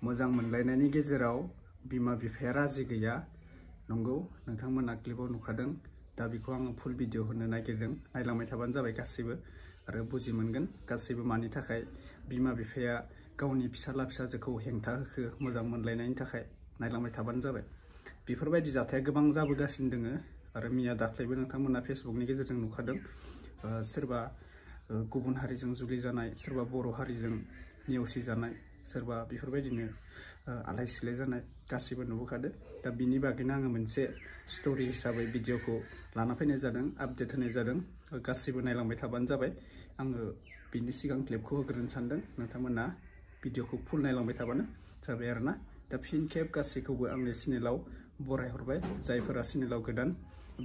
मोजां मोनलायनायनि गेजेराव बिमा बिफाया राजि गैया नंगौ नोंथांमोना क्लिपआव नुखादों दा बेखौ आङो फुल भिडिअ होनो नागिरदों नायलांबाय थाबानो जाबाय गासैबो आरो बुजि मोनगोन गासैबो मानि थाखाय बिमा बिफाया गावनि फिसाला फिसाजोखौ हेंथा होखो मोजां मोनलायनायनि थाखाय नायलांबाय थाबानो जाबाय बेफोरबायदि जाथाया गोबां जाबोगासिनो दोङो आरो मिया दाख्लैबो नोंथांमोना फेसबुकनि गेजेरजों नुखादों सोरबा गुबुन हारिजों जुलि जानाय सोरबा बर' हारिजों नेवसि जानाय सोरबा बेफोरबायदिनो आलाय सिलाय जानाय गासिबो नुबोखादो दा बिनि बागैनो आङो मोनसे स्टोरी हिसाबै भिडिअखौ लाना फैनाय जादों आपडेट होनाय जादों गासिबो नायलांबाय थाबानो जाबाय आङो बिनि सिगां क्लिपखौ होग्रोनो सानदों नोंथांमोना भिडिअखौ फुल नायलांबाय थाबानो जाबाय आरोना दा फिन खेब गासैखौबो आंनि चेनेलाव बरायहरबाय जायफोरा चेनेलाव गोदान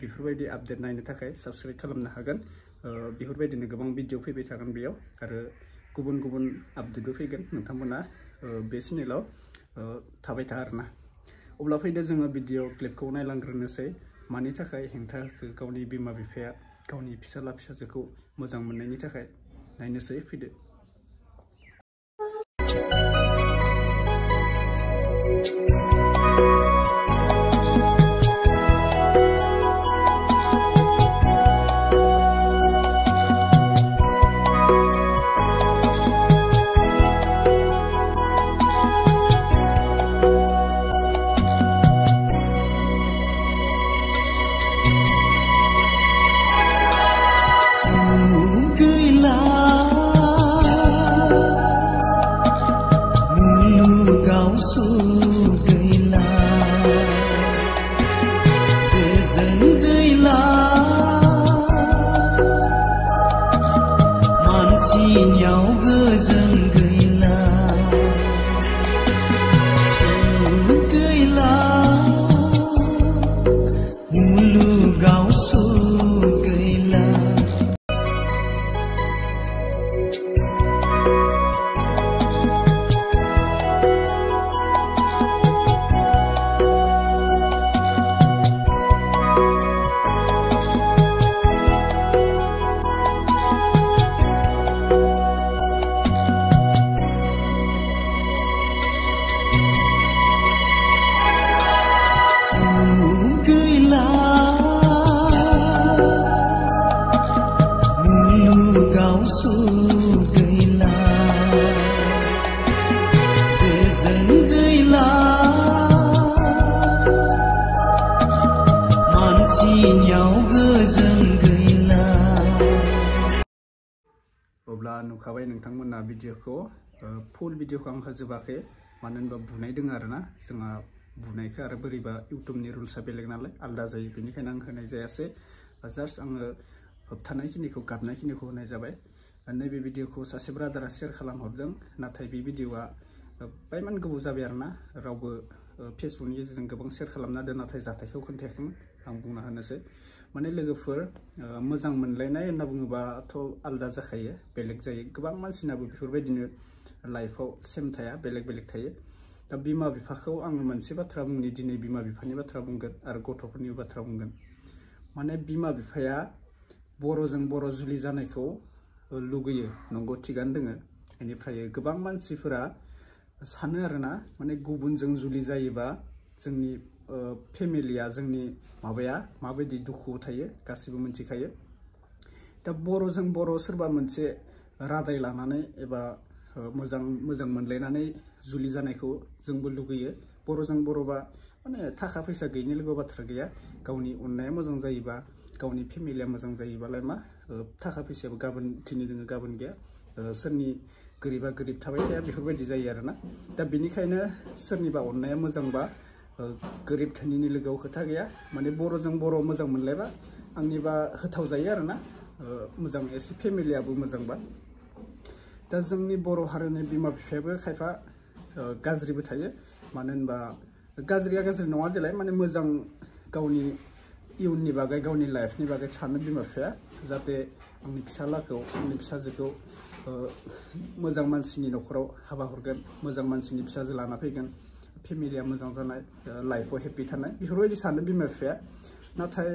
बेफोरबायदि आपडेट नायनो थाखाय साबस्क्राइब खालामनो हागोन बेफोरबायदिनो गोबां भिडिअ फैबाय थागोन बेयाव आरो गुबुन गुबुन आपडेटबो फैगोन नोंथांमोना बे चेनेलाव थाबाय था आरोना अब्ला फैदो जोङो भिडिअ क्लिपखौ नायलांग्रोनोसै मानि थाखाय हेंथा होखो गावनि बिमा बिफाया गावनि फिसाला फिसाजोखौ मोजां मोननायनि थाखाय नायनोसै फैदो अब्ला नुखाबाय नोंथांमोना भिडिअखौ फुल भिडिअखौ आं होजोबाखै मानो होनबा बुनाय दङ आरोना जोंहा बुनायखौ आरो बोरैबा इउट्युबनि रुल्सआ बेलेग नालाय आलदा जायो बेनिखायनो आं होनाय जायासै जास्ट आङो होबथानायखिनिखौ गाबनायखिनिखौ होनाय जाबाय नैबे भिडिअखौ सासे ब्रादारा शेयार खालामहरदों नाथाय बे भिडिअआ बायमान गोबाव जाबाय आरोना रावबो फेसबुकनि गेजेरजों गोबां शेयार खालामना दोन नाथाय जाथायखौ खोन्थायाखैमोन आं बुंना होनोसै माने लोगोफोर मोजां मोनलायनाय होनना बुङोबाथ' आलदा जाखायो बेलेग जायो गोबां मानसिनाबो बेफोरबायदिनो लाइफआव सेम थाया बेलेग बेलेग थायो दा बिमा बिफाखौ आङो मोनसे बाथ्रा बुंनि दिनै बिमा बिफानि बाथ्रा बुंगोन आरो गथ'फोरनि बाथ्रा बुंगोन माने बिमा बिफाया बर'जों बर' जुलि जानायखौ लुगैयो नंगौ थिगानो दोङो बेनिफ्राय गोबां मानसिफोरा सानो आरोना माने गुबुनजों जुलि जायोबा जोंनि फेमिलिया जोंनि माबाया माबायदि दुखु थायो गासिबो मिथिखायो दा बर'जों बर' सोरबा मोनसे रादाय लानानै एबा मोजां मोनलायनानै जुलि जानायखौ जोंबो लुगैयो बर'जों बर'बा माने थाखा फैसा गैयिनि लोगो बाथ्रा गैया गावनि अननाया मोजां जायोबा गावनि फेमिलिया मोजां जायोबालाय मा थाखा फैसायाबो गाबोन दिनै दोङो गाबोन गैया सोरनि गोरिबा गोरिब थाबाय थाया बेफोरबायदि जायो आरोना दा बेनिखायनो सोरनिबा अननाया मोजांबा गोरिब धोनिनि लोगोआव खोथा गैया माने बर'जों बर' मोजां मोनलायबा आंनिबा होथाव जायो आरोना मोजां एसे फेमिलियाबो मोजांबा दा जोंनि बर' हारिनि बिमा बिफायाबो खायफा गाज्रिबो थायो मानो होनबा गाज्रिया गाज्रि नङा देलाय माने मोजां गावनि इयुननि बागै गावनि लाइफनि बागै सानो बिमा बिफाया जाहाथे आंनि फिसालाखौ आंनि फिसाजोखौ मोजां मानसिनि न'खराव हाबा हरगोन मोजां मानसिनि फिसाजो लाना फैगोन फेमिलिया मोजां जानाय लाइफआव हेपि थानाय बेफोरबायदि सानो बिमा बिफाया नाथाय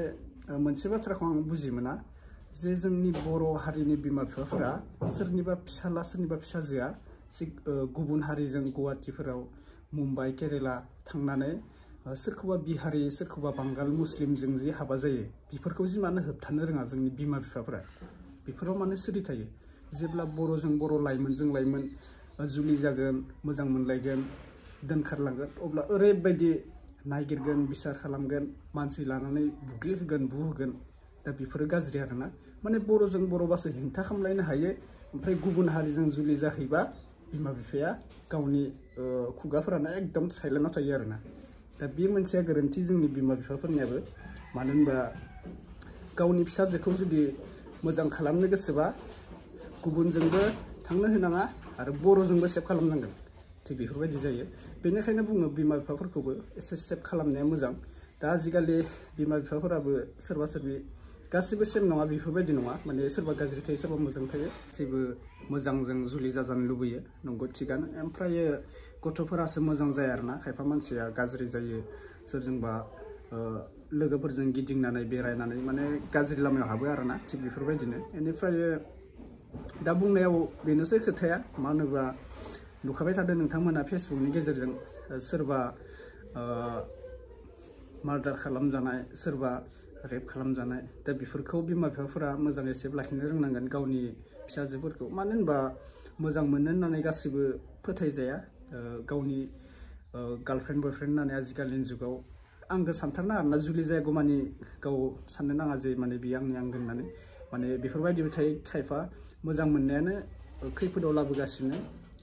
मोनसे बाथ्राखौ आं बुजि मोना जे जोंनि बर' हारिनि बिमा बिफाफोरा सोरनिबा फिसाला सोरनिबा फिसाजोआ गुबुन हारिजों गुवाहाटीफोराव मुम्बाइ केरेला थांनानै सोरखौबा बिहारि सोरखौबा बांगाल मुस्लिमजों जि हाबा जायो बेफोरखौ जि मानो होबथानो रोङा जोंनि बिमा बिफाफोरा बेफोराव मानो सिरि थायो जेब्ला बर'जों बर' लाइमोनजों लाइमोन जुलि जागोन मोजां मोनलायगोन दोनखारलांगोन अब्ला ओरैबायदि नागिरगोन बिसार खालामगोन मानसि लानानै बुग्लिहोगोन बुहोगोन दा बेफोरो गाज्रि आरोना माने बर'जों बर'बासो हेंथा खालामलायनो हायो ओमफ्राय गुबुन हारिजों जुलि जाहैबा बिमा बिफाया गावनि खुगाफोरानो एकदम साइलेन्टआव थायो आरोना दा बे मोनसेया गोरोन्थि जोंनि बिमा बिफाफोरनियाबो मानो होनबा गावनि फिसाजोखौ जुदि मोजां खालामनो गोसोबा गुबुनजोंबो थांनो होनाङा आरो बर'जोंबो सेभ खालामनांगोन थिग बेफोरबायदि जायो बेनिखायनो बुङो बिमा बिफाफोरखौबो एसे सेभ खालामनाया मोजां दा आजिखालि बिमा बिफाफोराबो सोरबा सोरबि गासिबो सेम नङा बेफोरबायदि नङा माने सोरबा गाज्रि थायो सोरबा मोजां थायो जेबो मोजांजों जुलि जाजानो लुबैयो नंगौ थिगानो ओमफ्राय गथ'फोरासो मोजां जाया आरोना खायफा मानसिया गाज्रि जायो सोरजोंबा लोगोफोरजों गिदिंनानै बेरायनानै माने गाज्रि लामायाव हाबो आरोना थिग बेफोरबायदिनो बेनिफ्राय दा बुंनायाव बेनोसै खोथाया मा होनोबा नुखाबाय थादों नोंथांमोना फेसबुकनि गेजेरजों सोरबा मार्डार खालामजानाय सोरबा रेप खालामजानाय दा बेफोरखौ बिमा बिफाफोरा मोजाङै सेभ लाखिनो रोंनांगोन गावनि फिसाजोफोरखौ मानो होनबा मोजां मोनो होननानै गासिबो फोथायजाया गावनि गार्लफ्रेन्ड बयफ्रेन्ड होननानै आजिखालिनि जुगाव आंगो सानथारनाङा आरोना जुलि जायागौमानि गाव साननो नाङा जे माने बियो आंनि आंगो होननानै माने बेफोरबायदिबो थायो खायफा मोजां मोननायानो खैफोदाव लाबोगासिनो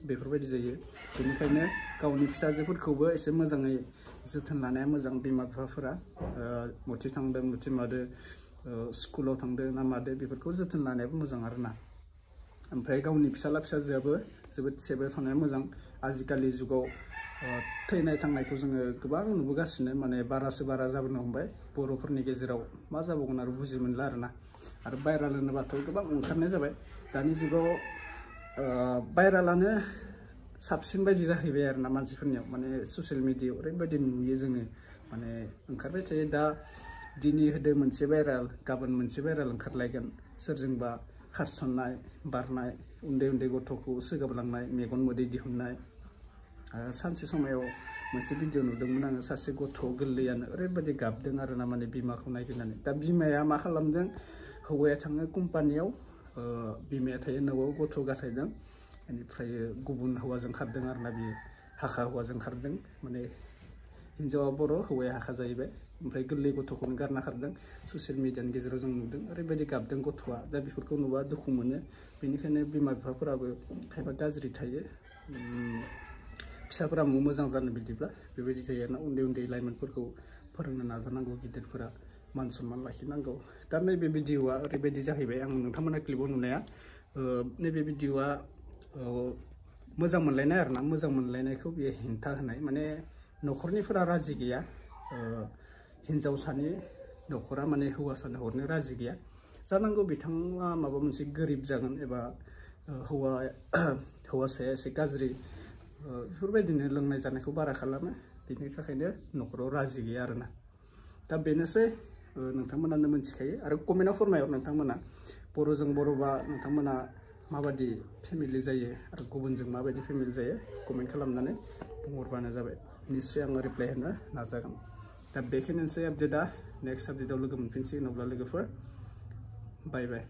बेफोरबायदि जायो बेनिखायनो गावनि फिसाजोफोरखौबो एसे मोजाङै जोथोन लानाया मोजां बिमा बिफाफोरा मथि थांदों मथि मादो स्कुलाव थांदों ना मादो बेफोरखौ जोथोन लानायाबो मोजां आरोना ओमफ्राय गावनि फिसाला फिसाजोआबो जोबोद सेफआव थानाया मोजां आजिखालि जुगाव थैनाय थांनायखौ जोङो गोबां नुबोगासिनो माने बारासो बारा जाबोनो हमबाय बर'फोरनि गेजेराव मा जाबावगोन आरो बुजि मोनला आरोना आरो भाइराल होनोबाथ' गोबां ओंखारनाय जाबाय दानि जुगाव भाइरालानो साबसिन बायदि जाहैबाय आरोना मानसिफोरनियाव माने ससियेल मिडियायाव ओरैबायदि नुयो जोङो माने ओंखारबाय थायो दा दिनै होदो मोनसे भाइराल गाबोन मोनसे भाइराल ओंखारलायगोन सोरजोंबा खारसननाय बारनाय उन्दै उन्दै गथ'खौ सोगाबलांनाय मेगन मोदै दिहुननाय सानसे समायाव मोनसे भिडिअ नुदोंमोन आङो सासे गथ' गोरलैयानो ओरैबायदि गाबदों आरोना माने बिमाखौ नागिरनानै दा बिमाया मा खालामदों हौवाया थाङो कम्पानियाव बिमाया थायो न'आव गथ' गथायदों बेनिफ्राय गुबुन हौवाजों खारदों आरोना बियो हाखा हौवाजों खारदों माने हिन्जावा बर' हौवाया हाखा जाहैबाय ओमफ्राय गोरलै गथ'खौनो गारना खारदों ससियेल मिडियानि गेजेराव जों नुदों ओरैबायदि गाबदों गथ'आ दा बेफोरखौ नुबा दुखु मोनो बेनिखायनो बिमा बिफाफोराबो खायफा गाज्रि थायो फिसाफोरा मोजां जानो बिदिब्ला बेबायदि जायो आरोना उन्दै उन्दै लाइमोनफोरखौ फोरोंनो नाजानांगौ गिदिरफोरा मान सनमान लाखिनांगौ दा नैबे भिडिअआ ओरैबायदि जाहैबाय आं नोंथांमोना क्लिपाव नुनाया नैबे भिडिअआ मोजां मोनलायनाय आरोना मोजां मोनलायनायखौ बियो हेंथा होनाय माने न'खरनिफोरा राजि गैया हिन्जावसानि न'खरा माने हौवासानो हरनो राजि गैया जानांगौ बिथाङा माबा मोनसे गोरिब जागोन एबा हौवासाया एसे गाज्रि बेफोरबायदिनो लोंनाय जानायखौ बारा खालामो बेनि थाखायनो न'खराव राजि गैया आरोना दा बेनोसै नोंथांमोनानो मिथिखायो आरो कमेन्टआव फोरमायहर नोंथांमोना बर'जों बर'बा नोंथांमोना माबायदि फेमिलि जायो आरो गुबुनजों माबायदि फेमिलि जायो कमेन्ट खालामनानै बुंहरबानो जाबाय निस्सय आङो रिप्लाय होनो नाजागोन दा बेखिनिसै आपडेटआ नेक्स्ट आपडेटआव लोगो मोनफिनसिगोन अब्ला लोगोफोर बाय बाय